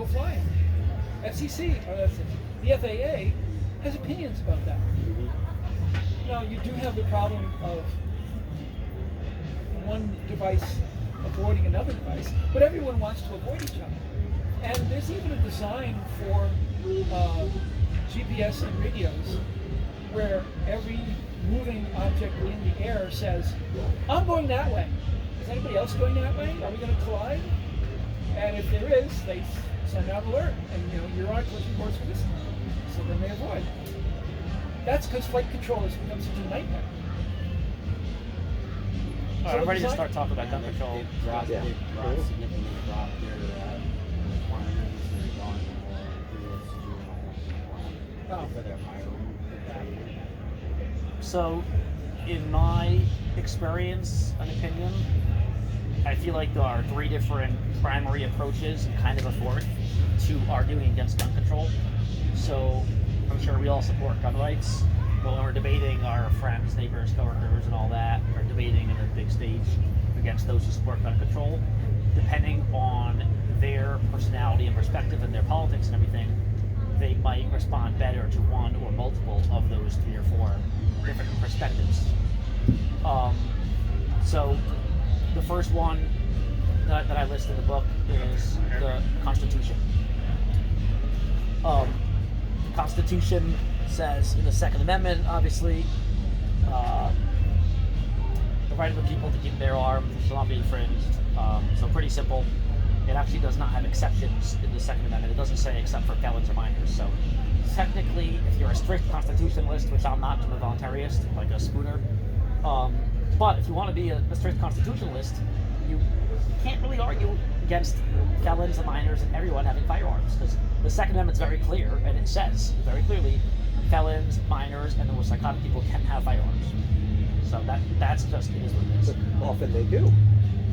flying. FCC, or the FAA, has opinions about that. Now, you do have the problem of one device avoiding another device, but everyone wants to avoid each other. And there's even a design for GPS and radios where every moving object in the air says, I'm going that way. Is anybody else going that way? Are we going to collide? And if there is, they send out an alert, and you're on a collision course for this, so then they avoid. That's because flight control has become such a nightmare. All right, I'm ready to start talking about gun control. They've dropped significantly dropped their requirements. They're going more for their hiring. So, in my experience and opinion, I feel like there are three different primary approaches and kind of a fourth to arguing against gun control. So, I'm sure we all support gun rights, but when we're debating our friends, neighbors, coworkers, and all that, or debating in a big stage against those who support gun control, depending on their personality and perspective and their politics and everything, they might respond better to one or multiple of those three or four different perspectives. So the first one that I list in the book is the Constitution. The Constitution says in the Second Amendment, obviously, the right of the people to keep and bear arms shall not be infringed. So pretty simple. It actually does not have exceptions in the Second Amendment. It doesn't say except for felons or minors. So technically, if you're a strict constitutionalist, which I'm not, I'm a voluntarist, like a Spooner, but if you want to be a strict constitutionalist, you can't really argue against felons and minors and everyone having firearms, because the Second Amendment's very clear, and it says very clearly felons, minors, and the most psychotic people can have firearms. So that's just, it is what it is. But often they do.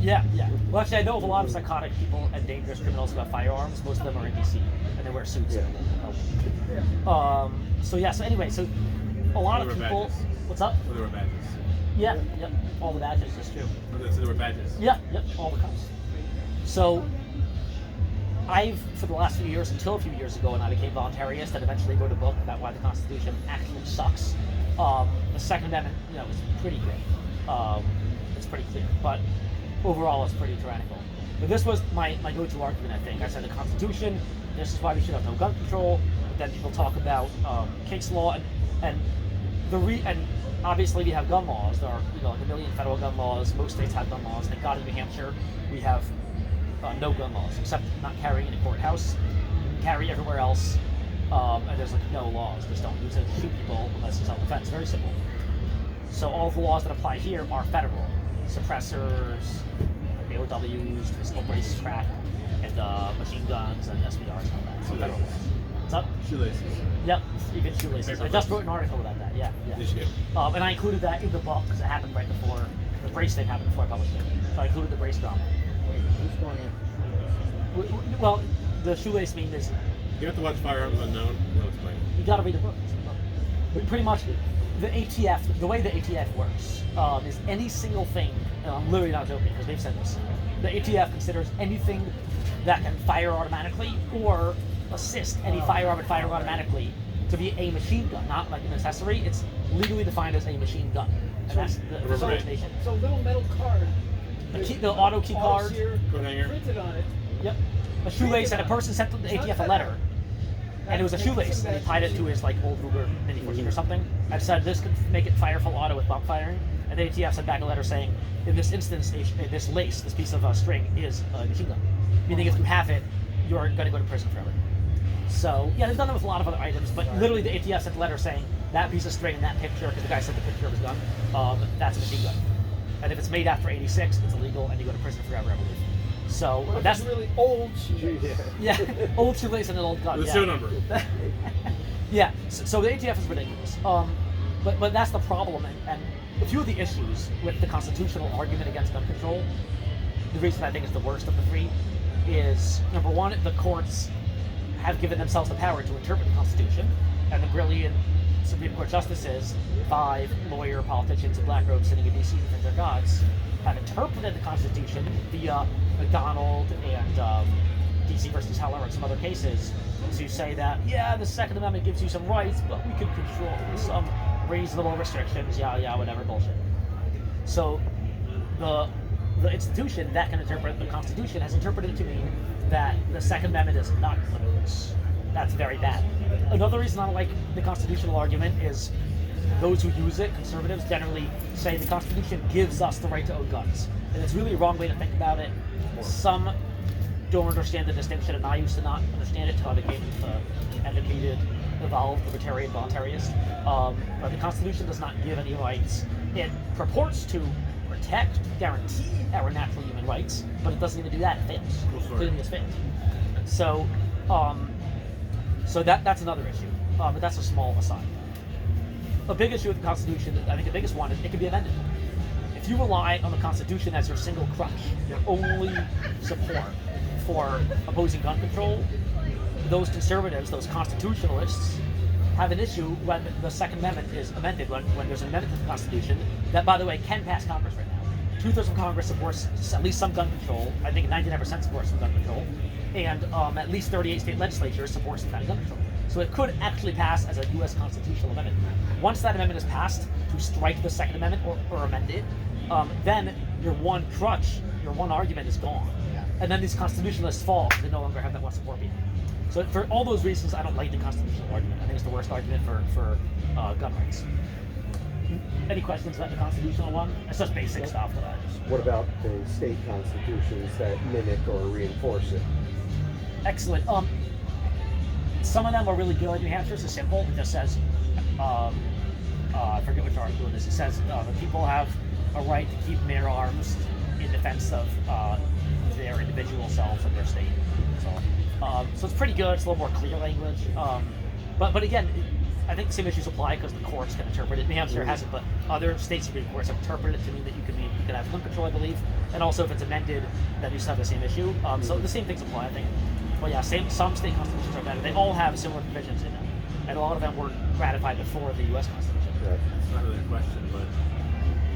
Yeah. Well, actually, I know of a lot of psychotic people and dangerous criminals who have firearms. Most of them are in DC, and they wear suits. Yeah. So anyway, so a lot of people. Badges. What's up? Or there were badges. Yeah. All the badges, that's true. So there were badges. Yeah. All the cops. So I've, for the last few years, until a few years ago, and I became voluntarist, and eventually wrote a book about why the Constitution actually sucks. The Second Amendment, is pretty great. It's pretty clear, but overall, it's pretty tyrannical. But this was my go-to argument, I think. I said the Constitution, this is why we should have no gun control. But then people talk about case law, and obviously we have gun laws. There are like 1 million federal gun laws. Most states have gun laws. Thank God in New Hampshire we have no gun laws, except not carrying in a courthouse. You can carry everywhere else, and there's no laws. Just don't use it to shoot people unless it's self-defense. Very simple. So all the laws that apply here are federal. Suppressors, AOWs, physical racetrack, and machine guns and SBRs and all that. So federal laws. What's up? Shoelaces. Yep, even shoelaces. I just wrote an article about that. Yeah. Did you? And I included that in the book because it happened right before the brace thing happened before I published it. So I included the brace drama. Who's going in? Well, the shoelace meme is You have to watch Firearms Unknown. No, it's fine. you got to read the book. Pretty much, the ATF, the way the ATF works is any single thing, and I'm literally not joking because they've said this, the ATF considers anything that can fire automatically or assist any firearm and fire automatically to be a machine gun, not like an accessory. It's legally defined as a machine gun. And that's the designation. So little metal card. The auto key card. Coat hanger. Printed on it. Yep. A shoelace, and a person sent the ATF a letter, and it was a shoelace, and he tied it to his old Ruger Mini 14 or something, and said this could make it fire full auto with bump firing. And the ATF sent back a letter saying, in this instance, this lace, this piece of string, is a machine gun. Meaning if you have it, you're going to go to prison forever. So, yeah, they've done that with a lot of other items, but literally the ATF sent a letter saying that piece of string in that picture, because the guy sent the picture of his gun, that's a machine gun. And if it's made after 86, it's illegal, and you go to prison forever, I believe. So that's really old shoelace. Yeah, old shoelace and an old gun. With a serial number. Yeah, so the ATF is ridiculous. But that's the problem, and a few of the issues with the constitutional argument against gun control, the reason I think it's the worst of the three, is number one, the courts have given themselves the power to interpret the Constitution, and the brilliant Supreme Court justices, 5 lawyer politicians in black robes sitting in DC with their gods, have interpreted the Constitution via McDonald and DC versus Heller and some other cases, to say that, yeah, the Second Amendment gives you some rights, but we can control some reasonable restrictions, whatever bullshit. So the institution that can interpret the Constitution has interpreted it to mean that the Second Amendment is not limitless. That's very bad. Another reason I don't like the constitutional argument is those who use it, conservatives, generally say the Constitution gives us the right to own guns. And it's really a wrong way to think about it. Some don't understand the distinction, and I used to not understand it until I became educated, evolved, libertarian, voluntarist. But the Constitution does not give any rights. It purports to protect, guarantee our natural human rights, but it doesn't even do that. It fails. Including this fails. So, that's another issue. But that's a small aside. A big issue with the Constitution, I think the biggest one, is it can be amended. If you rely on the Constitution as your single crutch, your only support for opposing gun control, those conservatives, those constitutionalists, have an issue when the Second Amendment is amended, when there's an amendment to the Constitution that, by the way, can pass Congress right now. 2/3 of Congress supports at least some gun control. I think 99% supports some gun control. And at least 38 state legislatures support some kind of gun control. So it could actually pass as a U.S. constitutional amendment. Once that amendment is passed to strike the Second Amendment or amend it, then your one crutch, your one argument is gone. And then these constitutionalists fall because they no longer have that one support behind them. So for all those reasons, I don't like the constitutional argument. I think it's the worst argument for gun rights. Any questions about the constitutional one? It's just basic stuff that I just... What about the state constitutions that mimic or reinforce it? Excellent. Some of them are really good. New Hampshire's is simple. It just says, I forget which article it is. It says the people have a right to keep and bear arms in defense of their individual selves and their state. So it's pretty good. It's a little more clear language. But again, I think the same issues apply because the courts can interpret it. New Hampshire hasn't, but other state Supreme Courts have interpreted it to mean that you can have gun control, I believe. And also, if it's amended, then you still have the same issue. So the same things apply, I think. But yeah, some state constitutions are better. They all have similar provisions in them, and a lot of them were ratified before the U.S. Constitution. Right. It's not really a question, but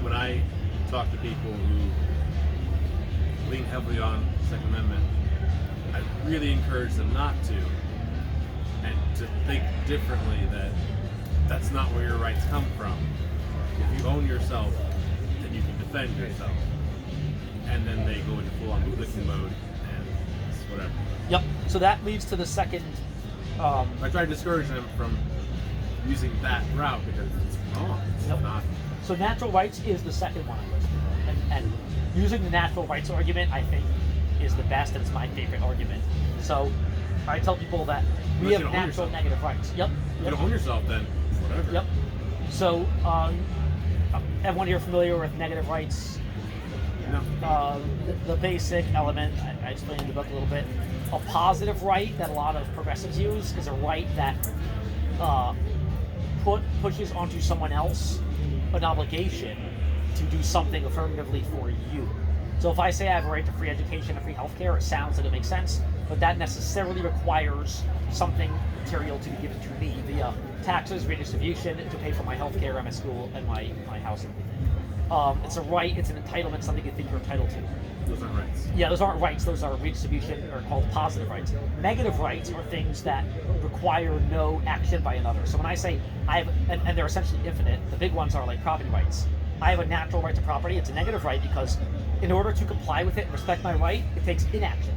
when I talk to people who lean heavily on the Second Amendment, I really encourage them not to, and to think differently that that's not where your rights come from. If you own yourself, then you can defend yourself. And then they go into full-on bootlicking mode, and it's whatever. Yep. So that leads to the second. I try to discourage them from using that route because it's wrong. It's not. So natural rights is the second one I listed, and using the natural rights argument, I think, is the best, and it's my favorite argument. So I tell people that we have natural negative rights. Yep. If you don't own yourself, then whatever. Yep. So everyone here familiar with negative rights? No. The basic element, I explained in the book a little bit. A positive right that a lot of progressives use is a right that pushes onto someone else an obligation to do something affirmatively for you. So if I say I have a right to free education and free healthcare, it sounds like it makes sense, but that necessarily requires something material to be given to me via taxes, redistribution, to pay for my healthcare and my school and my house and everything. It's a right, it's an entitlement, something you think you're entitled to. Those aren't rights. Yeah, those aren't rights, those are redistribution, or called positive rights. Negative rights are things that require no action by another. So when I say I have, and they're essentially infinite, the big ones are like property rights. I have a natural right to property, it's a negative right because in order to comply with it and respect my right, it takes inaction.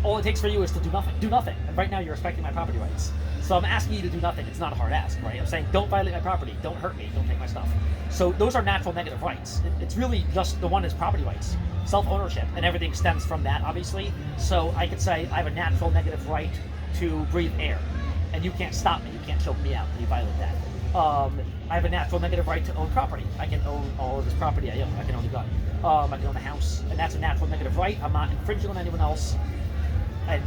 All it takes for you is to do nothing. Do nothing. And right now you're respecting my property rights. So I'm asking you to do nothing. It's not a hard ask, right? I'm saying don't violate my property, don't hurt me, don't take my stuff. So those are natural negative rights. It's really just the one is property rights, self-ownership, and everything stems from that, obviously. So I could say I have a natural negative right to breathe air, and you can't stop me, you can't choke me out when you violate that. I have a natural negative right to own property. I can own all of this property I own. I can own a gun. I can own a house, and that's a natural negative right. I'm not infringing on anyone else, and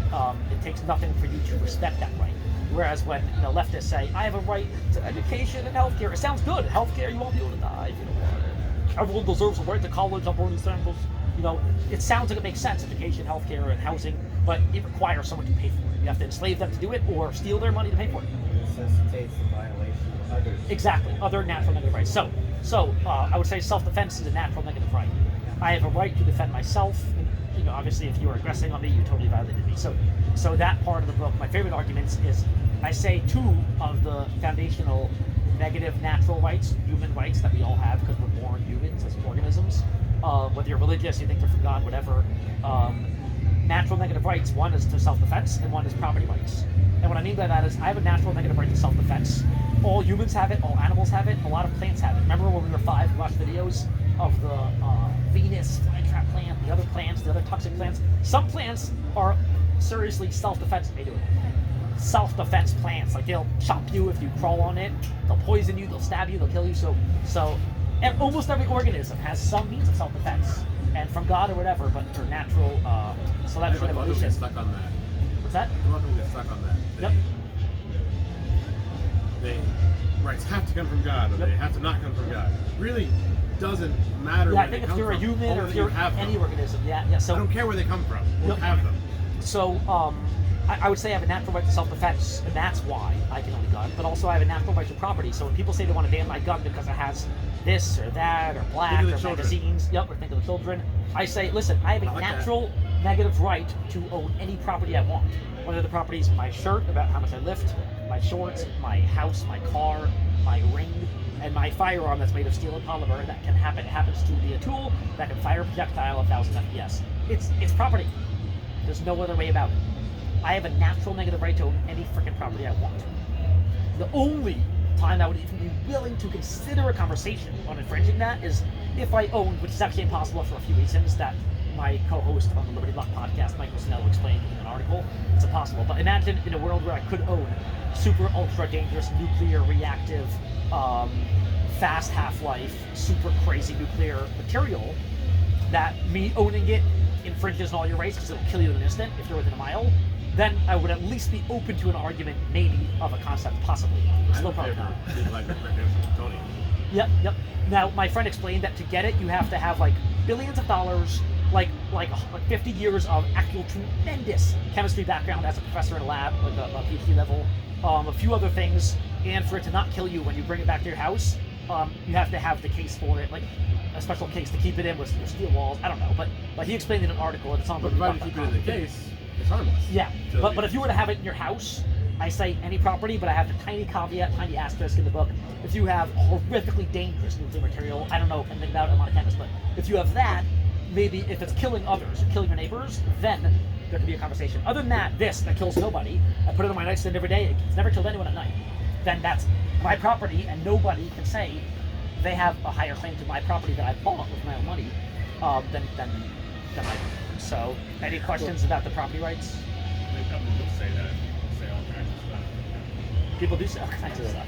it takes nothing for you to respect that right. Whereas when leftists say, I have a right to education and healthcare, it sounds good. Healthcare, you won't be able to die if you don't want it. Everyone deserves a right to college on Bernie Sanders. It sounds like it makes sense, education, healthcare, and housing, but it requires someone to pay for it. You have to enslave them to do it or steal their money to pay for it. It necessitates the violation of others. Exactly, other natural negative rights. So I would say self-defense is a natural negative right. I have a right to defend myself obviously if you were aggressing on me, you totally violated me. So that part of the book, my favorite arguments is I say two of the foundational negative natural rights, human rights that we all have because we're born humans as organisms. Whether you're religious, you think you're from God, whatever. Natural negative rights, one is to self-defense and one is property rights. And what I mean by that is I have a natural negative right to self-defense. All humans have it, all animals have it, a lot of plants have it. Remember when we were 5, we watched videos of the Venus flytrap plant, the other plants, the other toxic plants. Some plants are seriously self-defense. They do it. Self-defense plants, like they'll chop you if you crawl on it, they'll poison you, they'll stab you, they'll kill you. So almost every organism has some means of self-defense, and from God or whatever, but they're natural. So that's an evolution. Get stuck on that. What's that? A lot of people get stuck on that. Yep. Rights have to come from God, or Yep. they have to not come from God. Really doesn't matter. Yeah, where I think they if come you're a from, human only or that if you you're have any them. organism, yeah. So I don't care where they come from. We'll Yep. have them. So I would say I have a natural right to self-defense, and that's why I can own a gun. But also I have a natural right to property. So when people say they want to ban my gun because it has this or that or black Think of or the children. magazines, or think of the children, I say, listen, I have a I like that. natural negative right to own any property I want. Whether the property is my shirt about how much I lift, my shorts, my house, my car, my ring, and my firearm that's made of steel and polymer that happens to be a tool that can fire a projectile 1,000 FPS. It's property. There's no other way about it. I have a natural negative right to own any freaking property I want. The only time I would even be willing to consider a conversation on infringing that is if I owned, which is actually impossible for a few reasons that my co-host on the Liberty Lock podcast, Michael Snell, explained in an article. It's impossible. But imagine in a world where I could own super ultra dangerous nuclear reactive, fast half-life, super crazy nuclear material, that me owning it infringes on all your rights because it'll kill you in an instant if you're within a mile, then I would at least be open to an argument, maybe, of a concept, possibly. It's still probably not. Tony. Yep. Now, my friend explained that to get it, you have to have like billions of dollars, like 50 years of actual tremendous chemistry background as a professor in a lab, like a PhD level, a few other things, and for it to not kill you when you bring it back to your house, you have to have the case for it, like a special case to keep it in with your steel walls. I don't know, but he explained in an article, and it's on. But provided you keep it in the case, it's harmless. Yeah, So but if you were to have it in your house, I say any property, but I have the tiny caveat, tiny asterisk in the book. If you have horrifically dangerous nuclear material, I don't know anything about it, I'm not a chemist, but if you have that, maybe if it's killing others, or killing your neighbors, then there could be a conversation. Other than that, that kills nobody, I put it on my nightstand every day, it's never killed anyone at night, then that's my property, and nobody can say they have a higher claim to my property that I bought with my own money than I do. So, any questions about the property rights? They probably will say that. They'll say all kinds of stuff. People do say all kinds of stuff.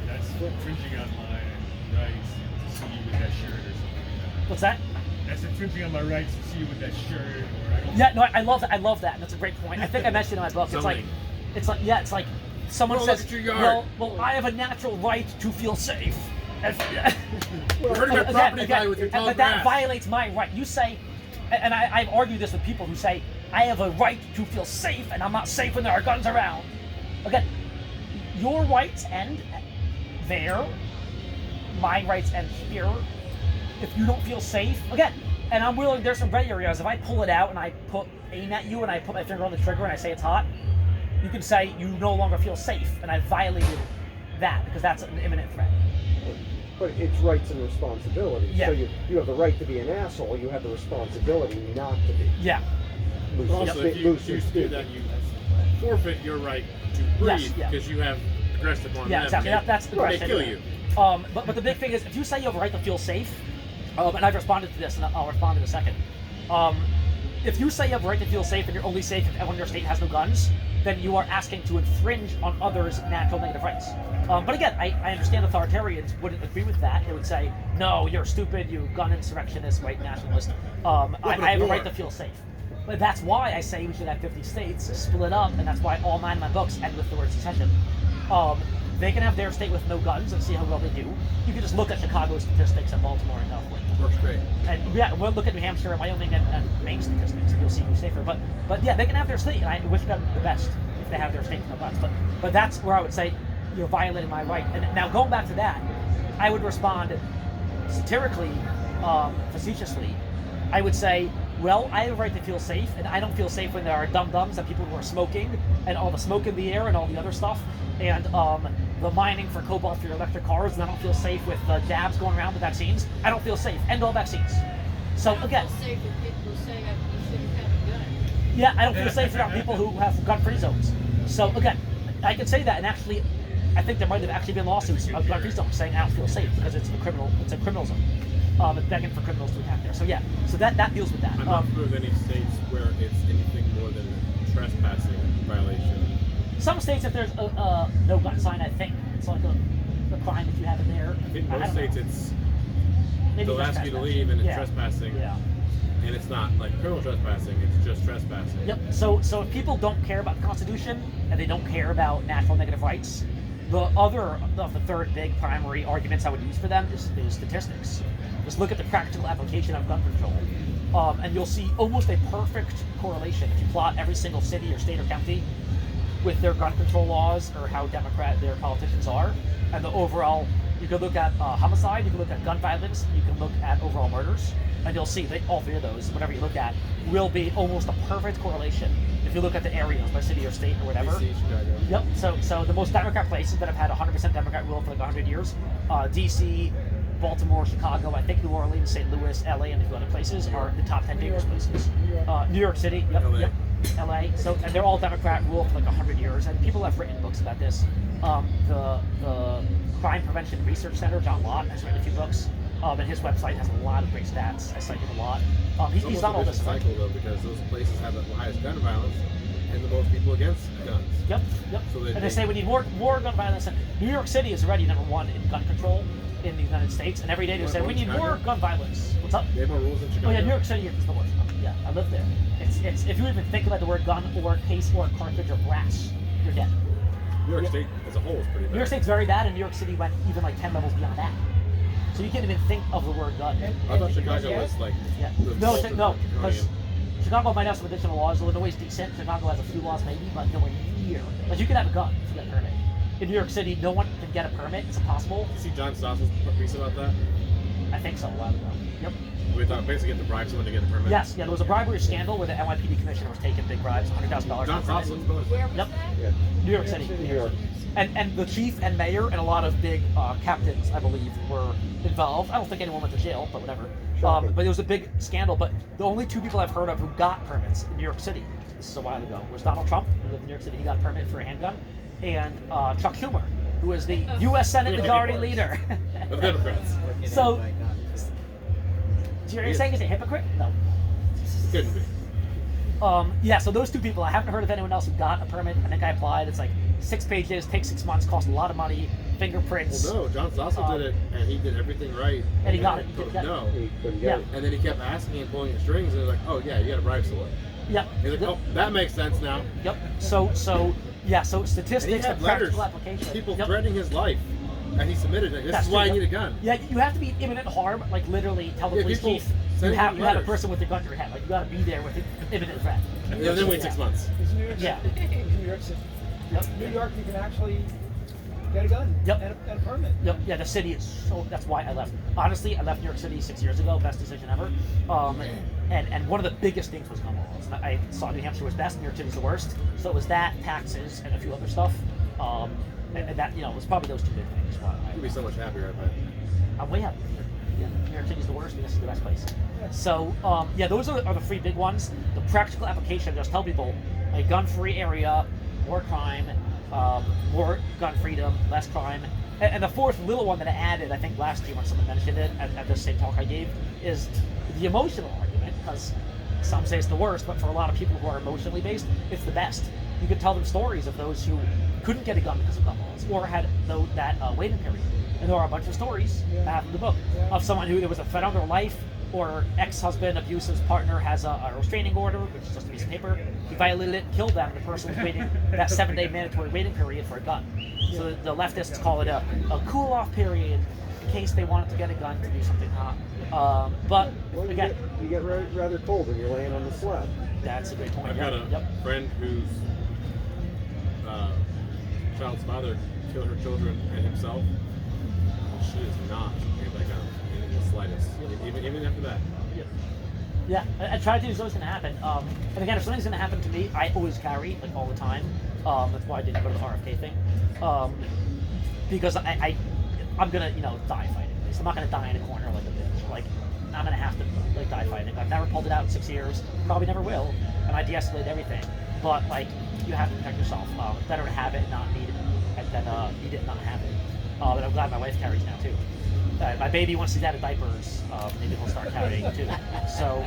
That's infringing on my rights to see you with that shirt or something like that. What's that? That's infringing on my rights to see you with that shirt or I don't Yeah, no, I love that. I love that. That's a great point. I think I mentioned in my book. It's like someone Well, says, look at your yard. well, I have a natural right to feel safe. You're hurting my property value with your tall but that grass. violates my right. You say, and I've argued this with people who say, I have a right to feel safe, and I'm not safe when there are guns around. Again, your rights end there. My rights end here. If you don't feel safe, again, and I'm willing, there's some gray areas. If I pull it out and I aim at you and I put my finger on the trigger and I say it's hot, you can say you no longer feel safe, and I violated that because that's an imminent threat. But it's rights and responsibilities. Yeah. So you have the right to be an asshole, you have the responsibility not to be. Yeah. Loose But also, and if you loose and choose to do stupid. that, you forfeit your right to breathe Yes, yeah. because you have aggressed upon Yeah, them. exactly. That's the They question. kill you. But the big thing is, if you say you have a right to feel safe, and I've responded to this, and I'll respond in a second. If you say you have a right to feel safe and you're only safe if everyone in your state has no guns, then you are asking to infringe on others' natural negative rights. But again, I understand authoritarians wouldn't agree with that. They would say, no, you're stupid, you gun insurrectionist, white nationalist. I have a right to feel safe. But that's why I say we should have 50 states split up, and that's why all 9 of my books end with the word secession. They can have their state with no guns and see how well they do. You can just look at Chicago's statistics and Baltimore and California. Works great. And yeah, we'll look at New Hampshire and Wyoming and Maine statistics, and you'll see who's safer. But yeah, they can have their state, and I wish them the best if they have their state with no guns. But that's where I would say you're violating my right. And now going back to that, I would respond satirically, facetiously. I would say Well, I have a right to feel safe, and I don't feel safe when there are dum-dums and people who are smoking, and all the smoke in the air and all the other stuff, and the mining for cobalt for your electric cars, and I don't feel safe with the jabs going around with vaccines. I don't feel safe. End all vaccines. So again, safe with people saying you shouldn't have a gun. yeah, I don't feel safe around people who have gun-free zones. So again, I can say that, and actually, I think there might have actually been lawsuits of gun-free zones saying I don't feel safe because it's a criminal zone. And begging for criminals to attack there. So yeah, so that deals with that. I'm not familiar with any states where it's anything more than a trespassing violation. Some states, if there's a no gun sign, I think it's like a crime if you have it there. I think most don't states know. it's Maybe they'll just ask you to trespassing. leave and it's Yeah. trespassing. Yeah. And it's not like criminal trespassing, it's just trespassing. Yep. So if people don't care about the Constitution and they don't care about natural negative rights, the other of the third big primary arguments I would use for them is statistics. Just look at the practical application of gun control, and you'll see almost a perfect correlation if you plot every single city or state or county with their gun control laws or how Democrat their politicians are, and the overall. You can look at homicide, you can look at gun violence, you can look at overall murders, and you'll see that all three of those, whatever you look at, will be almost a perfect correlation if you look at the areas by city or state or whatever. DC, Chicago. Yep. So the most Democrat places that have had 100% Democrat rule for like 100 years, DC, Baltimore, Chicago, I think New Orleans, St. Louis, LA, and a few other places are the top 10 dangerous places. New York City, yep, LA. yep, LA. So and they're all Democrat rule for like 100 years, and people have written books about this. The Crime Prevention Research Center, John Lott, has written a few books, and his website has a lot of great stats. I cite him a lot. It's He's almost done all a this. vicious cycle though, because those places have the highest gun violence and the most people against guns. Yep. So And they say we need more gun violence. And New York City is already number one in gun control in the United States, and every day they say we need more gun violence. What's up? They have more rules than Chicago. Oh yeah, New York City is the worst. Yeah, I live there. It's if you even think about the word gun or case or cartridge or brass, you're dead. New York State as a whole is pretty bad. New York State's very bad, and New York City went even like 10 levels beyond that. So you can't even think of the word gun. I thought Chicago was like Yeah. the No, ultra no, because draconian. Chicago might have some additional laws. Illinois is decent. Chicago has a few laws maybe, but nowhere near. Like you can have a gun if you get a permit. In New York City, no one can get a permit. It's impossible. You see John Stoss's piece about that? I think so. A while ago. Yep. We thought basically you have to bribe someone to get a permit. Yes. Yeah. There was a bribery scandal where the NYPD commissioner was taking big bribes, $100,000. John for a Stoss permit. was Where was Yep. that? Yeah. New York City. New York. And the chief and mayor and a lot of big captains, I believe, were involved. I don't think anyone went to jail, but whatever. Shocking. But it was a big scandal. But the only two people I've heard of who got permits in New York City, this is a while ago, was Donald Trump, who lived in New York City. He got a permit for a handgun, and Chuck Schumer, who was the U.S. Senate Majority Leader. The Democrats. So, you're saying he's a hypocrite? No. Couldn't be. Yeah, so those two people, I haven't heard of anyone else who got a permit. I think I applied. It's like 6 pages, takes 6 months, costs a lot of money, fingerprints. Well, no, John Stoss did it, and he did everything right. And he got it. told Yeah. No. He couldn't Yeah. get it. And then he kept asking and pulling at strings, and he was like, "Oh yeah, you got to bribe someone." Yep. He's like, "Oh, that makes sense now." Yep. So yeah. So And he statistics, the had letters, practical application. people Yep. threatening his life, and he submitted it. This That's is why true, I need a yep. gun. Yeah, you have to be imminent harm. Like literally, tell the Yeah, police people chief you sending have a letters. person with a gun to your head. Like you got to be there with an imminent threat. And then wait 6 months. It's New York Yeah. City. It's New York City. Yep. New York, you can actually get a gun Yep. and a permit. Yep. Yeah, the city is so. That's why I left. Honestly, I left New York City 6 years ago. Best decision ever. And one of the biggest things was gun laws. I saw New Hampshire was best, New York City was the worst. So it was that, taxes, and a few other stuff. And that was probably those two big things. Why You'd be so much happier, I bet. I'm way happy. Yeah, New York City's the worst, and this is the best place. So, yeah, those are the three big ones. The practical application, just tell people a gun-free area, more crime, more gun freedom, less crime. And the fourth little one that I added, I think last year when someone mentioned it at the same talk I gave, is the emotional argument, because some say it's the worst, but for a lot of people who are emotionally based, it's the best. You could tell them stories of those who couldn't get a gun because of gun laws, or had that waiting period. And there are a bunch of stories I have in the book of someone who there was a threat on their life, or ex-husband abused his partner, has a restraining order, which is just a piece of paper. He violated it, killed them, and the person was waiting that 7-day mandatory waiting period for a gun. So the leftists call it a cool-off period in case they wanted to get a gun to do something hot. But Well, again, you get rather cold when you're laying on the slab. that's a great point. I've got a Yep. friend whose child's father killed her children and himself. She is not anti-gun in the slightest. Even after that. Yep. Yeah, and tragedy is always going to happen. And again, if something's going to happen to me, I always carry, like, all the time. That's why I didn't go to the RFK thing. Because I'm going to, die fighting. So I'm not going to die in a corner like a bitch. Like, I'm going to have to, like, die fighting. I've never pulled it out in 6 years. Probably never will. And I de-escalate everything. But, like, you have to protect yourself. It's better to have it and not need it than need it and not have it. And I'm glad my wife carries now, too. My baby, once he's out of diapers, maybe he'll start carrying too. So,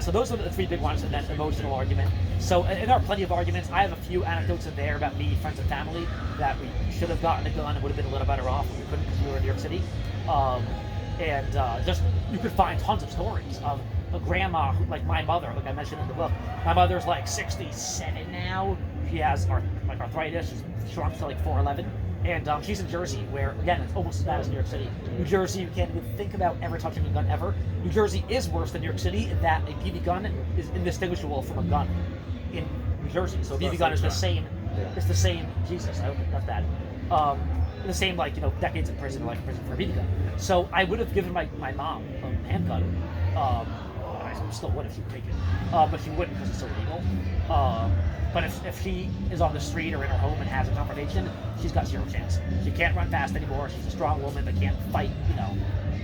so those are the three big ones, and then emotional argument. So, and there are plenty of arguments. I have a few anecdotes in there about me, friends, and family that we should have gotten a gun and would have been a little better off, but we couldn't because we were in New York City. Just you could find tons of stories of a grandma, like my mother, like I mentioned in the book. My mother's like 67 now. She has arthritis. She's shrunk to like 4'11". And she's in Jersey, where, again, it's almost as bad as New York City. New Jersey, you can't even think about ever touching a gun ever. New Jersey is worse than New York City in that a BB gun is indistinguishable from a gun in New Jersey. So a BB gun is the same. It's the same. Jesus, I hope that's bad. The same, decades in prison, like prison for a BB gun. So I would have given my mom a handgun. I still would if she would take it, but she wouldn't because it's so illegal. But if she is on the street or in her home and has a confrontation, she's got zero chance. She can't run fast anymore. She's a strong woman that can't fight,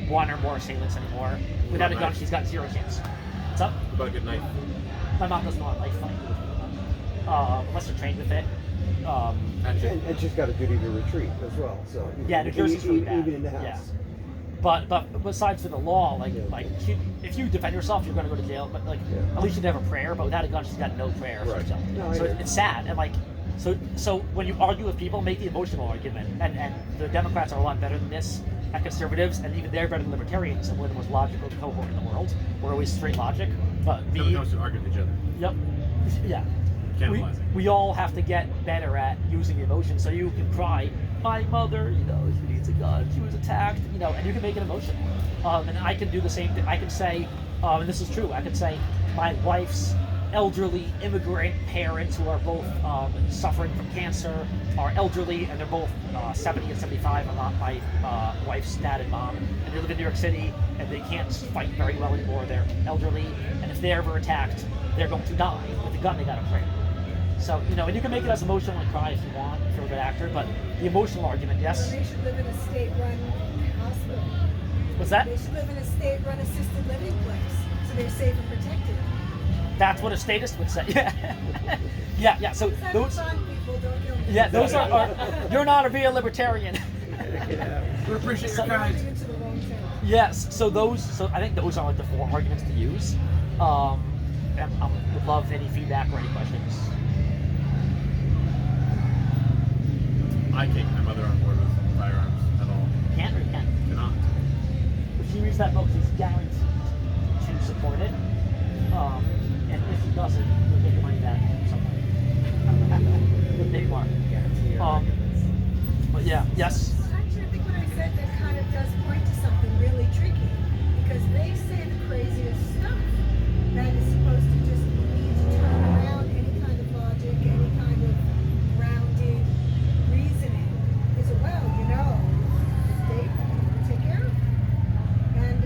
one or more assailants anymore. Without a gun, she's got zero chance. What's up? What about a good knife? My mom doesn't know how to knife fight, unless they're trained with it. And she's got a duty to retreat as well. So Yeah, New Jersey's really bad. Even in the house. Yeah. But besides for the law, if you defend yourself, you're going to go to jail. But at least you have a prayer. But without a gun, she's got no prayer for herself. No, so it's sad. And so when you argue with people, make the emotional argument. And the Democrats are a lot better than this, and conservatives, and even they're better than libertarians. And we're the most logical cohort in the world. We're always straight logic. But When it comes to arguing with each other. Yep. Yeah. Cannibalizing. We all have to get better at using the emotion. So you can cry, my mother, she needs a gun, she was attacked, and you can make it emotional. And I can do the same thing. I can say, and this is true, I can say my wife's elderly immigrant parents who are both suffering from cancer are elderly, and they're both 70 and 75. I'm not my wife's dad and mom, and they live in New York City, and they can't fight very well anymore. They're elderly, and if they're ever attacked, they're going to die. With the gun, they got to pray. So, and you can make it as emotional and cry if you want, if you're a good actor, but the emotional argument, yes? They should live in a state-run hospital. What's that? They should live in a state-run assisted living place, so they're safe and protected. That's what a statist would say. Yeah. So those. People, don't kill me. Yeah, those are. You're not a real libertarian. We appreciate your kind. Into the wrong town. Yes. So I think those are like the four arguments to use. And I would love any feedback or any questions. I can't get my mother on board with firearms at all. Can't or you can? Cannot. If she reads that book, she's guaranteed to support it. And if she doesn't, you'll get your money back somewhere. With big mark. But yeah, yes. Actually, I think what I said that kind of does point to something really tricky, because they say the craziest stuff that is supposed to just need to turn around any kind of logic, any kind of grounded reasoning. Is well, the state will take care of it. And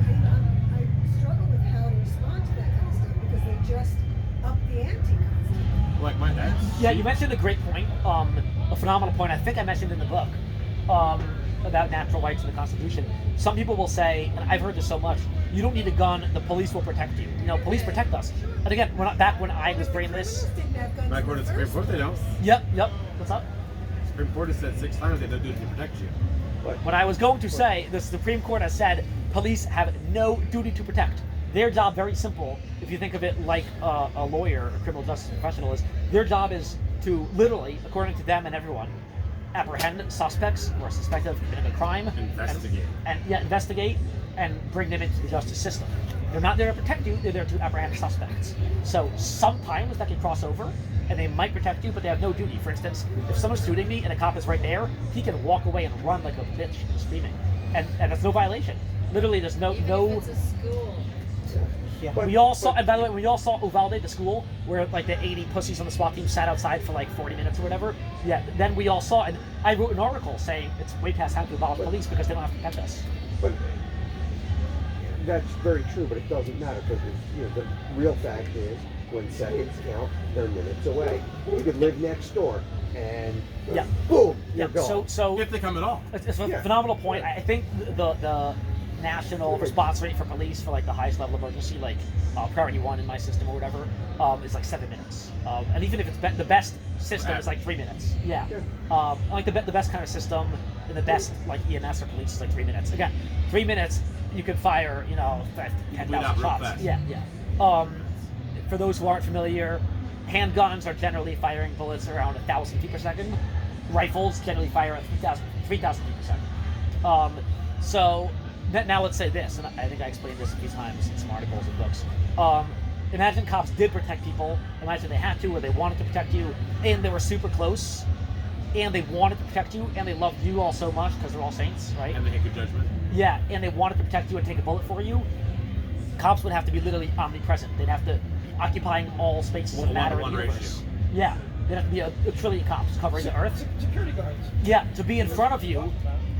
I struggle with how to respond to that kind of stuff because they just up the ante constantly. Like my dad? Yeah, you mentioned a great point, a phenomenal point. I think I mentioned in the book about natural rights in the Constitution. Some people will say, and I've heard this so much, you don't need a gun, the police will protect you. Police protect us. And again, back when I was brainless. Back when the Supreme Court, they don't. Yep. What's up? Supreme Court has said 6 times they don't do it to protect you. What I was going to say, the Supreme Court has said police have no duty to protect. Their job, very simple, if you think of it like a lawyer, a criminal justice professional is, their job is to literally, according to them and everyone, apprehend suspects who are suspected of committing a crime. Investigate. Investigate and bring them into the justice system. They're not there to protect you, they're there to apprehend suspects. So sometimes that can cross over, and they might protect you, but they have no duty. For instance, if someone's shooting me and a cop is right there, he can walk away and run like a bitch screaming. And that's no violation. Literally, there's no... Even if it's a school. We all saw, and by the way, we all saw Uvalde, the school, where like the 80 pussies on the SWAT team sat outside for like 40 minutes or whatever. Yeah, then we all saw, and I wrote an article saying it's way past time to abolish police because they don't have to protect us. But that's very true, but it doesn't matter because the real fact is when seconds count, they're minutes away. You could live next door and Yeah. boom, Yeah. you're gone. So If they come at all. it's a Yeah. phenomenal point. I think the national response rate for police for like the highest level emergency, like priority 1 in my system or whatever, is like 7 minutes. And even if it's the best system is like 3 minutes. Yeah. Like the best kind of system and the best like EMS or police is like 3 minutes. Again, 3 minutes you could fire 10,000 out real shots. fast. Yeah. For those who aren't familiar, handguns are generally firing bullets around 1,000 feet per second. Rifles generally fire at 3,000 feet per second. So now let's say this, and I think I explained this a few times in some articles and books. Imagine cops did protect people. Imagine they had to or they wanted to protect you, and they were super close, and they wanted to protect you, and they loved you all so much because they're all saints, right? And they make a judgment. Yeah, and they wanted to protect you and take a bullet for you. Cops would have to be literally omnipresent. They'd have to be occupying all spaces Well, that matter in the 1-to-1 universe. ratio. Yeah, they'd have to be a trillion cops covering the earth. Security guards. Yeah, to be in front of you,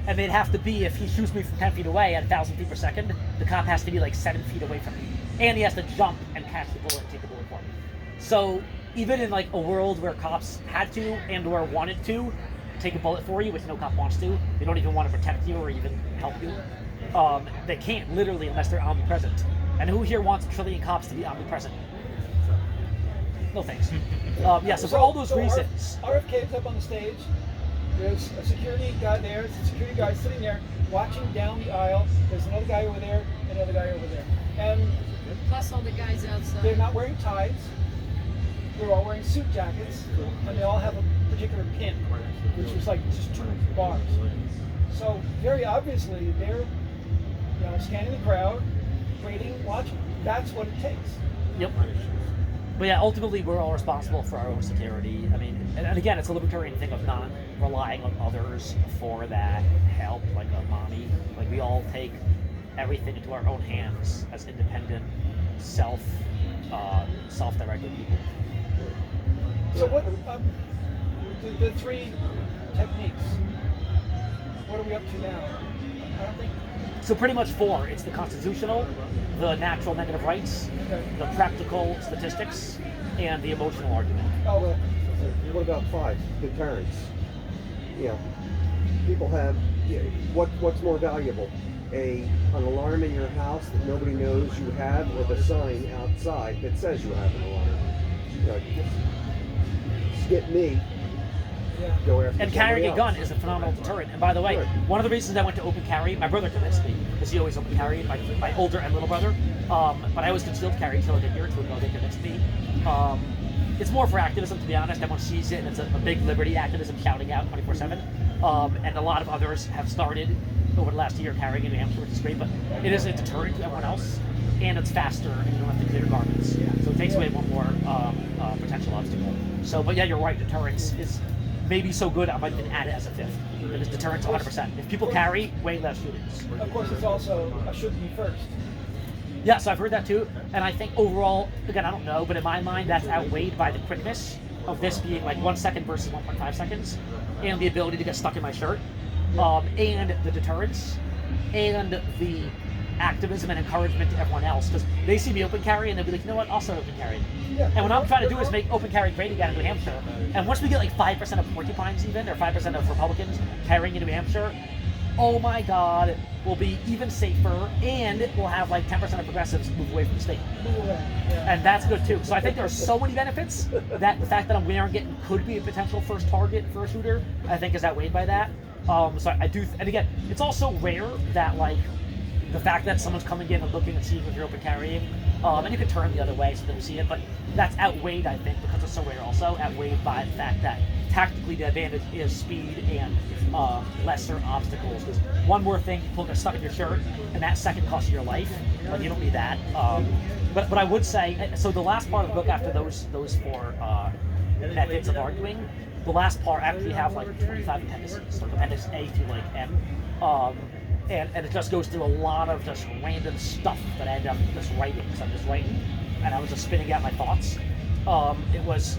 and they'd have to be, if he shoots me from 10 feet away at 1,000 feet per second, the cop has to be like 7 feet away from me. And he has to jump and catch the bullet and take the bullet for me. So even in like a world where cops had to and or wanted to take a bullet for you, which no cop wants to, they don't even want to protect you or even help you, they can't literally unless they're omnipresent. And who here wants a trillion cops to be omnipresent? No thanks. So for all those reasons. RFK's up on the stage. There's a security guy there. There's a security guy sitting there watching down the aisle. There's another guy over there, another guy over there. And Plus all the guys outside. they're not wearing ties. They're all wearing suit jackets. And they all have a particular pin, which is like just 2 bars. So very obviously they're scanning the crowd, waiting, watching. That's what it takes. Yep. But yeah, ultimately we're all responsible for our own security. I mean, and again, it's a libertarian thing of not relying on others for that help, like a mommy. Like we all take everything into our own hands as independent, self-directed people. So what the 3 techniques? What are we up to now? I don't think. So pretty much 4. It's the constitutional, the natural negative rights, Okay. the practical statistics, and the emotional argument. Oh well. What about 5? Deterrence. People have. What's more valuable? An alarm in your house that nobody knows you have, or the sign outside that says you have an alarm. Skip me. Yeah. Go after And somebody carrying a else. gun is a phenomenal deterrent. And by the way, Right. one of the reasons I went to open carry, my brother convinced me, because he always open carried, my older and little brother. But I always concealed carry until like a year or 2 ago. They convinced me. It's more for activism, to be honest. Everyone sees it, and it's a big liberty activism shouting out 24/7. And a lot of others have started over the last year carrying in New Hampshire, which is great. But it is a deterrent to everyone else, and it's faster, and you don't have to clear garments. So it takes away one more potential obstacle. So, but yeah, you're right. Deterrence is maybe so good I might even add it as a 5th. It is deterrence 100%. If people carry, way less shootings. Of course, it's also a should be first. Yeah, so I've heard that too, and I think overall, again, I don't know, but in my mind, that's outweighed by the quickness of this being like 1 second versus 1.5 seconds, and the ability to get stuck in my shirt, and the deterrence, and the activism and encouragement to everyone else, because they see me open carry and they'll be like, you know what, I'll start open carry. Yeah. And what I'm trying to do is make open carry great again in New Hampshire, and once we get like 5% of porcupines even, or 5% of Republicans carrying in New Hampshire, oh my God, we'll be even safer, and we'll have like 10% of progressives move away from the state. Yeah. And that's good too. So I think there are so many benefits that the fact that I'm wearing it and could be a potential first target for a shooter, I think is outweighed by that. So I do, and again, it's also rare that like the fact that someone's coming in and looking and seeing if you're open carrying, and you can turn the other way so they don't see it, but that's outweighed, I think, because it's so rare also, outweighed by the fact that tactically the advantage is speed and lesser obstacles. Because one more thing, people get stuck in your shirt, and that second costs you your life. Like you don't need that. But I would say, so the last part of the book after those 4 methods of arguing, the last part actually have like 25 appendices, like appendix A through like M. And it just goes through a lot of just random stuff that I end up just writing, because I'm just writing, and I was just spinning out my thoughts. It was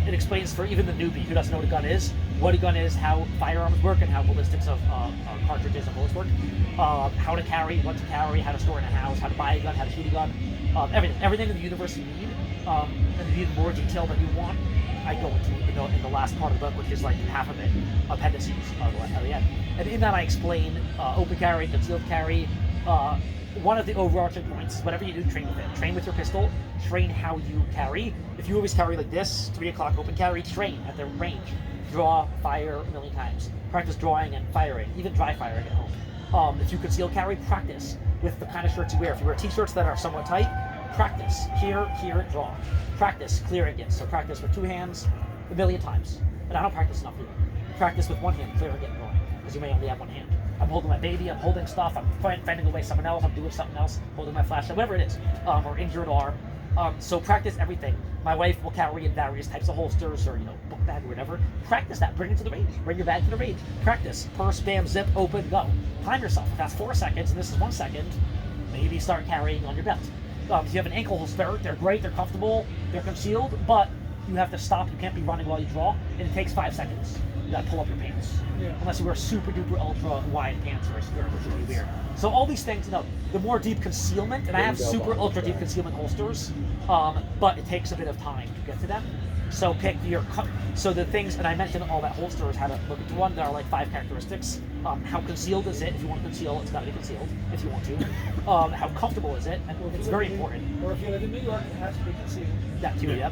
it explains for even the newbie who doesn't know what a gun is, what a gun is, how firearms work, and how ballistics of cartridges and bullets work, how to carry, what to carry, how to store in a house, how to buy a gun, how to shoot a gun, everything in the universe you need, and if you need more detail than you want, I go into in the last part of the book, which is like half of it, appendices at the end. And in that I explain open carry, concealed carry. One of the overarching points is whatever you do, train with it. Train with your pistol, train how you carry. If you always carry like this, 3 o'clock open carry, train at the range. Draw, fire a million times. Practice drawing and firing, even dry firing at home. If you conceal carry, practice with the kind of shirts you wear. If you wear t-shirts that are somewhat tight, practice. Here, draw. Practice clearing it. So practice with 2 hands a million times. And I don't practice enough here. Practice with 1 hand, clearing it and drawing. Because you may only have 1 hand. I'm holding my baby, I'm holding stuff, I'm fending away someone else, I'm doing something else, holding my flashlight, whatever it is, or injured arm. So practice everything. My wife will carry in various types of holsters or book bag or whatever. Practice that. Bring it to the range. Bring your bag to the range. Practice. Purse, bam, zip, open, go. Time yourself. If that's 4 seconds and this is 1 second, maybe start carrying on your belt. If you have an ankle holster, they're great, they're comfortable, they're concealed, but you have to stop. You can't be running while you draw, and it takes 5 seconds. You gotta pull up your pants. Yeah. Unless you wear super duper ultra wide pants or a skirt, which would be weird. So all these things, the more deep concealment, and I have super ultra deep concealment holsters, but it takes a bit of time to get to them. So pick so the things, and I mentioned all that holsters, how to look into one. There are like 5 characteristics. How concealed is it? If you want to conceal, it's got to be concealed. If you want to, how comfortable is it? And it's very important. Or if you live in New York, it has to be concealed. That too, yeah.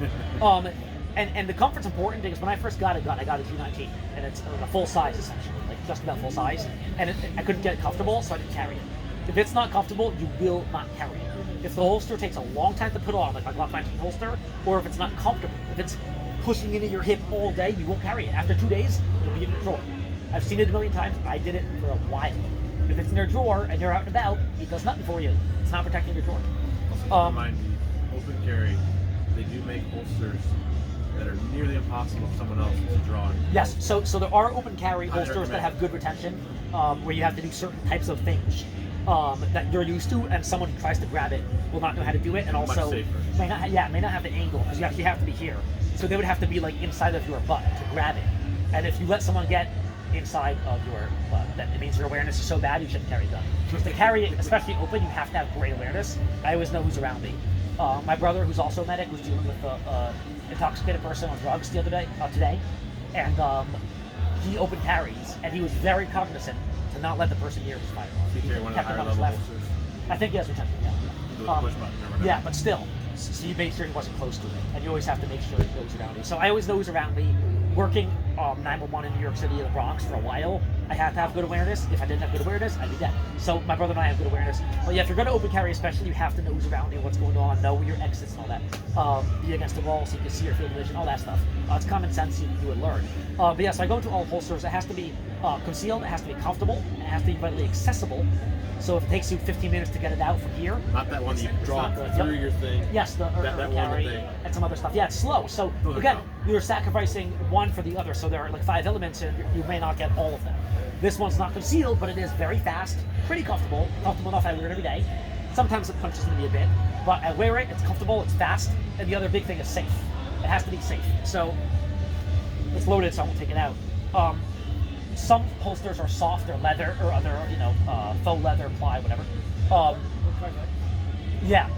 And the comfort's important because when I first got a gun, I got a G19, and it's a full size essentially, like just about full size. And I couldn't get it comfortable, so I didn't carry it. If it's not comfortable, you will not carry it. If the holster takes a long time to put on, like my Glock 19 holster, or if it's not comfortable, if it's pushing into your hip all day, you won't carry it. After 2 days, it'll be in your drawer. I've seen it a million times. I did it for a while. If it's in your drawer and you're out and about, it does nothing for you. It's not protecting your drawer. Also, remind you, open carry, they do make holsters that are nearly impossible for someone else to draw in. Yes, so there are open carry holsters that have good retention, where you have to do certain types of things that you're used to, and someone who tries to grab it will not know how to do it, and also may not have the angle, because you actually have to be here. So they would have to be like inside of your butt to grab it. And if you let someone get inside of your butt, then it means your awareness is so bad you shouldn't carry a gun. To carry it, especially open, you have to have great awareness. I always know who's around me. My brother, who's also a medic, was dealing with an intoxicated person on drugs the other day, today, and he open carries, and he was very cognizant to not let the person hear his firearm. He carry one of the higher level holsters. I think he has retention, yeah. Push button or whatever. Yeah, but still, so you made sure he wasn't close to it, and you always have to make sure he goes around you. So I always know who's around me. Working 911 in New York City, the Bronx, for a while, I had to have good awareness. If I didn't have good awareness, I'd be dead. So my brother and I have good awareness. But yeah, if you're going to open carry especially, you have to know who's around you, what's going on, know your exits and all that. Be against the wall so you can see your field of vision, all that stuff. It's common sense, you would learn. But yeah, so I go into all holsters. It has to be concealed, it has to be comfortable, it has to be readily accessible. So if it takes you 15 minutes to get it out from here, not that one you draw through your thing. Yes, that carry and some other stuff. Yeah, it's slow. So again, you're sacrificing one for the other. So there are like 5 elements, and you may not get all of them. This one's not concealed, but it is very fast, pretty comfortable enough I wear it every day. Sometimes it punches me a bit, but I wear it. It's comfortable, it's fast, and the other big thing is safe. It has to be safe. So it's loaded, so I won't take it out. Some holsters are soft or leather or other, faux leather, ply, whatever. Yeah.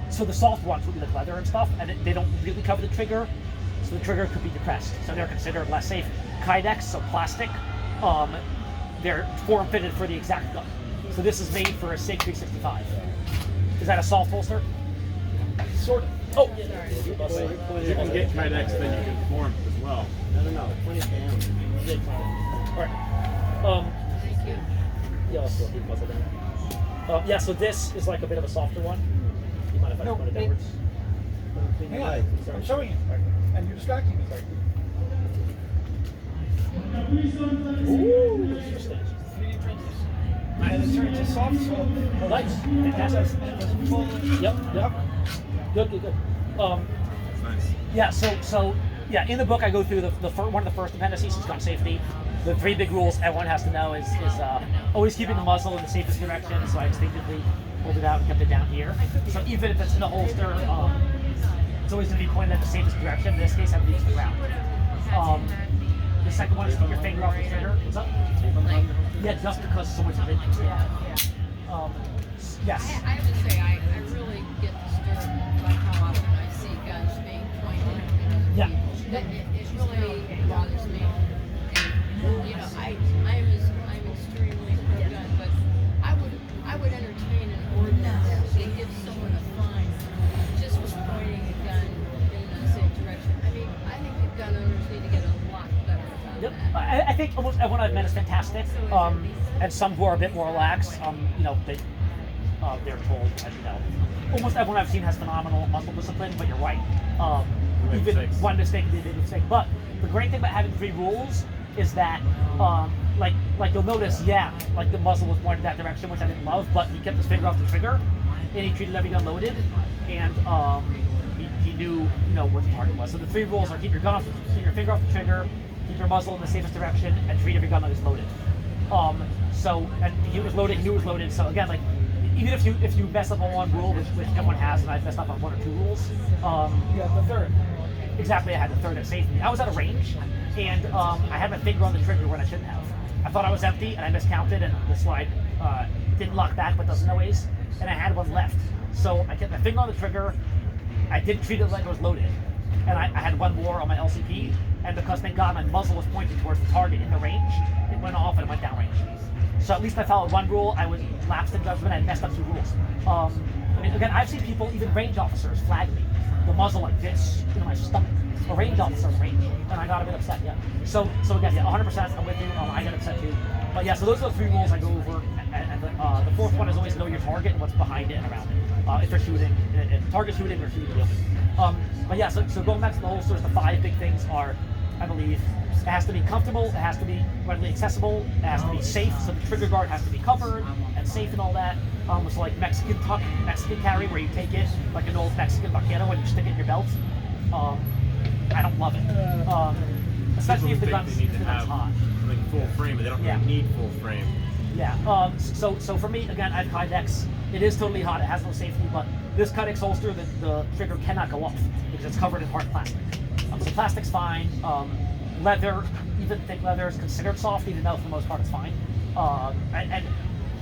So the soft ones would be like leather and stuff, and they don't really cover the trigger, so the trigger could be depressed. So they're considered less safe. Kydex, so plastic, they're form-fitted for the exact gun. So this is made for a SIG 365. Is that a soft holster? Sort of. Oh! You can get Kydex, then you can form as well. No. 20 pounds. Alright. Thank you. Yeah, I'll still keep the muzzle down. Yeah, so this is like a bit of a softer one. You mind if I put it downwards? Hang on, I'm showing you, and you're distracting me. Ooh, interesting. 3D printers. And it turns to soft sole. Nice. Fantastic. Yep. Good. Nice. Yeah, so in the book I go through one of the first appendices is gun safety. The 3 big rules everyone has to know is always keeping the muzzle in the safest direction. So I instinctively pulled it out and kept it down here. So even if it's in a holster, it's always going to be pointed at the safest direction. In this case, I believe it's the ground. The second one is keep your finger off the trigger. What's up? Yeah, just because so much of it. Yes. I have to say, I really get disturbed by how often I see guns being pointed at other Yeah. people. It really bothers me. And, you know, I'm extremely pro-gun, but I would entertain an ordinance that gives someone a fine just for pointing a gun in an unsafe direction. I mean, I think the gun owners need to get a lot better about Yep. that. I think almost everyone I've met is fantastic, and some who are a bit more lax, you know, they're told, you know, almost everyone I've seen has phenomenal muscle discipline. But you're right, Make even mistakes. one mistake, they did a mistake. But the great thing about having 3 rules is that, like you'll notice, yeah, like the muzzle was pointed that direction, which I didn't love, but he kept his finger off the trigger, and he treated every gun loaded, and he knew, you know, what the target was. So the 3 rules are keep your finger off the trigger, keep your muzzle in the safest direction, and treat every gun that is loaded. So, and he was loaded, he knew it was loaded. So again, like, even if you mess up on one rule, which everyone has, and I've messed up on 1 or 2 rules, You have the third. exactly, I had the third that saved me. I was at a range, and I had my finger on the trigger when I shouldn't have. I thought I was empty, and I miscounted, and the slide didn't lock back, but doesn't always, and I had one left. So I kept my finger on the trigger. I didn't treat it like it was loaded, and I had 1 more on my LCP, and because thank God my muzzle was pointing towards the target in the range, it went off and it went downrange. So at least I followed 1 rule. I was lapsed in judgment. I messed up 2 rules. I mean, again, I've seen people, even range officers, flag me. The muzzle like this, in my stomach. A range officer in range, and I got a bit upset. Yeah. So again, yeah, 100%. I'm with you. I got upset too. But yeah, so those are the 3 rules I go over, and the 4th one is always know your target and what's behind it and around it. If they're shooting, if target shooting or shooting the open. But yeah, so going back to the holsters, the 5 big things are, I believe, it has to be comfortable, it has to be readily accessible, it has to be safe, so the trigger guard has to be covered and safe and all that. So like Mexican tuck, Mexican carry, where you take it like an old Mexican vaquero and you stick it in your belt. I don't love it, especially if the gun's hot. Like full frame, but they don't really need full frame. Yeah. So for me, again, I have Kydex. It is totally hot. It has no safety, but this Kydex holster, the trigger cannot go off because it's covered in hard plastic. So plastic's fine. Leather, even thick leather, is considered soft, even though for the most part it's fine. And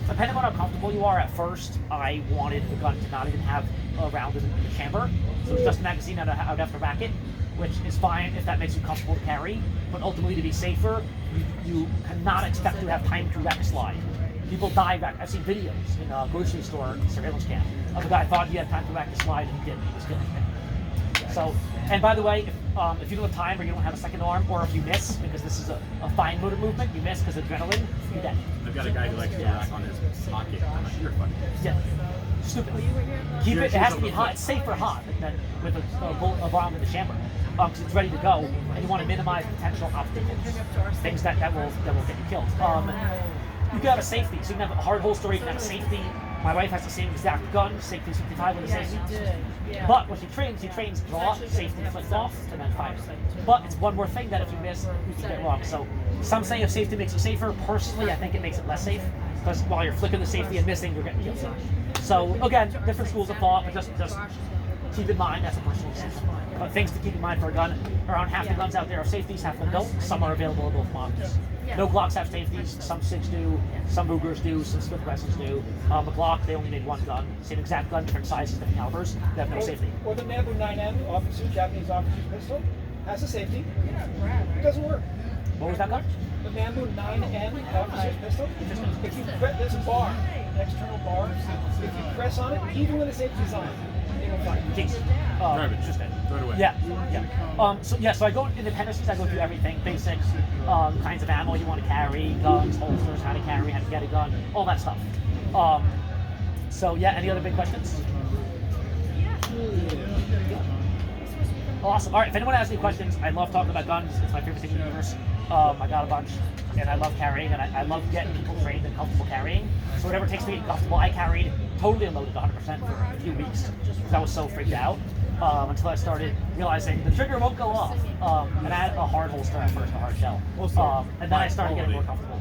depending on how comfortable you are, at first I wanted the gun to not even have a round in the chamber, so it's just a magazine. I would have to rack it, which is fine if that makes you comfortable to carry. But ultimately, to be safer, you cannot expect to have time to rack a slide. People die rack. I've seen videos in a grocery store surveillance cam of a guy thought he had time to rack the slide and he didn't. He was killing it. So, and by the way, if you don't have time or you don't have a second arm, or if you miss, because this is a fine motor movement, you miss because adrenaline, you're dead. I've got a guy who likes to rack on his pocket. I'm like, you're fucking. Yeah. Stupid. Keep it. It has to be hot. It's safer hot than with a bomb in the chamber, because it's ready to go, and you want to minimize potential obstacles, things that will get you killed. You can have a safety, so you can have a hard holster, you can have a safety. My wife has the same exact gun, SIG 265 with a safety. But when she trains draw, safety flips off, and then fire. But it's one more thing that if you miss, you can get wrong. So some say if safety makes you safer. Personally, I think it makes it less safe, because while you're flicking the safety and missing, you're getting killed. So again, different schools of thought, but just keep in mind that's a personal decision. But things to keep in mind for a gun: around half the guns out there are safeties, half of them don't. Some are available in both models. No Glocks have safeties. Some SIGs do. Some Rugers do. Some Smith & Wessons do. A Glock, they only made 1 gun. Same exact gun, different sizes, different calibers. They have no safety. Or the Nambu 9M officer, Japanese officer's pistol, has a safety. It doesn't work. What was that gun? The Nambu 9M officer's pistol, if you press, there's a bar, an external bar. If you press on it, even when the safety's on, it'll fire. Jeez. Garbage. Interesting. Throw it away. Yeah. So I go in appendices. I go through everything, basics, kinds of ammo you want to carry, guns, holsters, how to carry, how to get a gun, all that stuff. So yeah. Any other big questions? Awesome. All right. If anyone has any questions, I love talking about guns. It's my favorite thing in the universe. I got a bunch, and I love carrying, and I love getting people trained and comfortable carrying. So whatever it takes to get comfortable, I carried totally unloaded 100% for a few weeks because I was so freaked out. Until I started realizing the trigger won't go off. And I had a hard holster at first, a hard shell. And then I started getting more comfortable.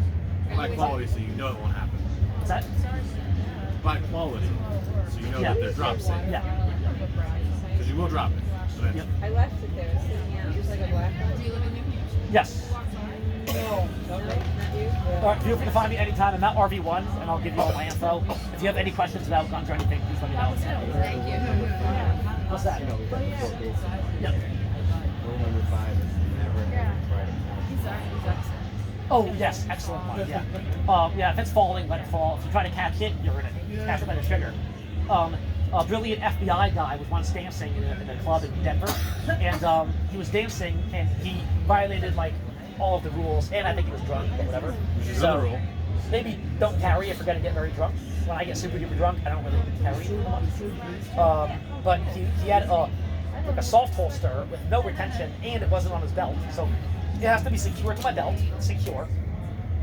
By quality, so you know it won't happen. What's that? By quality, so you know that they're drop safe. Yeah. because you will drop it. Yep. I left it there, sitting out, just like a black one. Do you live in New Hampshire? Yes. No, No, not you? All right, feel free to find me anytime. I'm at RV1, and I'll give you all my info. If you have any questions about guns or anything, please let me know. Thank you. What's that? You know, we got the 4 cases. Yep. Rule number 5 is never try to Oh, yes, excellent one, yeah. Yeah, if it's falling, let it fall. If you try to catch it, you're going to catch it by the trigger. A brilliant FBI guy was once dancing in a club in Denver, and he was dancing, and he violated, like, all of the rules, and I think he was drunk, but whatever. Which is another rule. Maybe don't carry if you're going to get very drunk. When I get super duper drunk, I don't really carry much. But he had like a soft holster with no retention, and it wasn't on his belt. So it has to be secure to my belt, secure,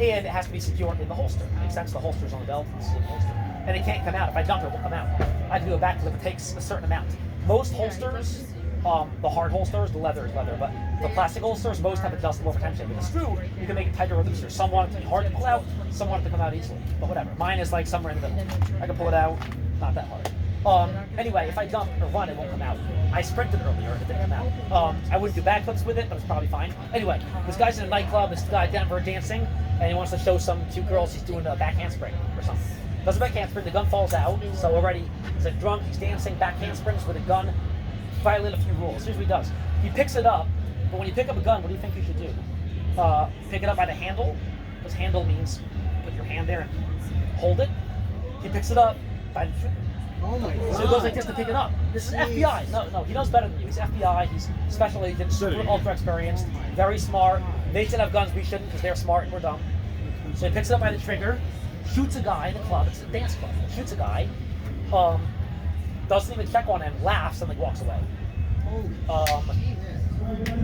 and it has to be secure in the holster. Makes sense, the holster's on the belt, this is in the holster. And it can't come out. If I dump it, it won't come out. I have to do a backflip, it takes a certain amount. Most holsters, the hard holsters, the leather is leather, but the plastic holsters, most have adjustable retention. With a screw, you can make it tighter or looser. Some want it to be hard to pull out, some want it to come out easily. But whatever. Mine is like somewhere in the middle. I can pull it out, not that hard. Anyway, if I dump or run, it won't come out. I sprinted earlier, it didn't come out. I wouldn't do backflips with it, but it's probably fine. Anyway, this guy's in a nightclub, this guy Denver dancing, and he wants to show some two girls he's doing a back handspring or something. Does a back handspring, the gun falls out, so already he's like drunk, he's dancing, back handsprings with a gun, violate a few rules. Here's what he does. He picks it up, but when you pick up a gun, what do you think you should do? Pick it up by the handle, because handle means put your hand there and hold it. He picks it up by the trigger. Oh my God. So he goes like this to pick it up. This is FBI. No, he knows better than you. He's FBI. He's special agent, super ultra experienced, very smart. They should have guns, we shouldn't, because they're smart and we're dumb. So he picks it up by the trigger, shoots a guy in the club. It's a dance club. Shoots a guy. Doesn't even check on him, laughs, and like walks away.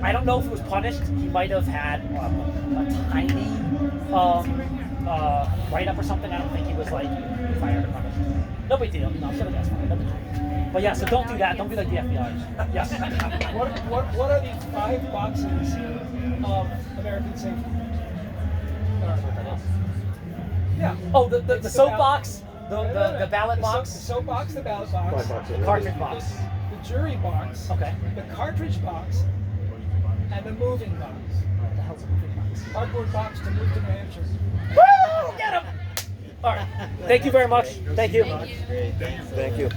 I don't know if he was punished. He might have had a tiny write-up or something. I don't think he was like fired or punished. No big deal. No, I'm sure that's fine. No big deal. But yeah, so don't do that. Don't be like the FBI. Yes. What are these 5 boxes of American safety? Yeah. Oh, the It's soapbox, No, the ballot The box, soapbox, the ballot box, the cartridge box. the jury box, Okay. the cartridge box, and the moving box. What the hell's a moving box? Cardboard box to move to New Hampshire. Woo! Get him! All right. Thank you very much. Thank you. Thank you. great. Thank you.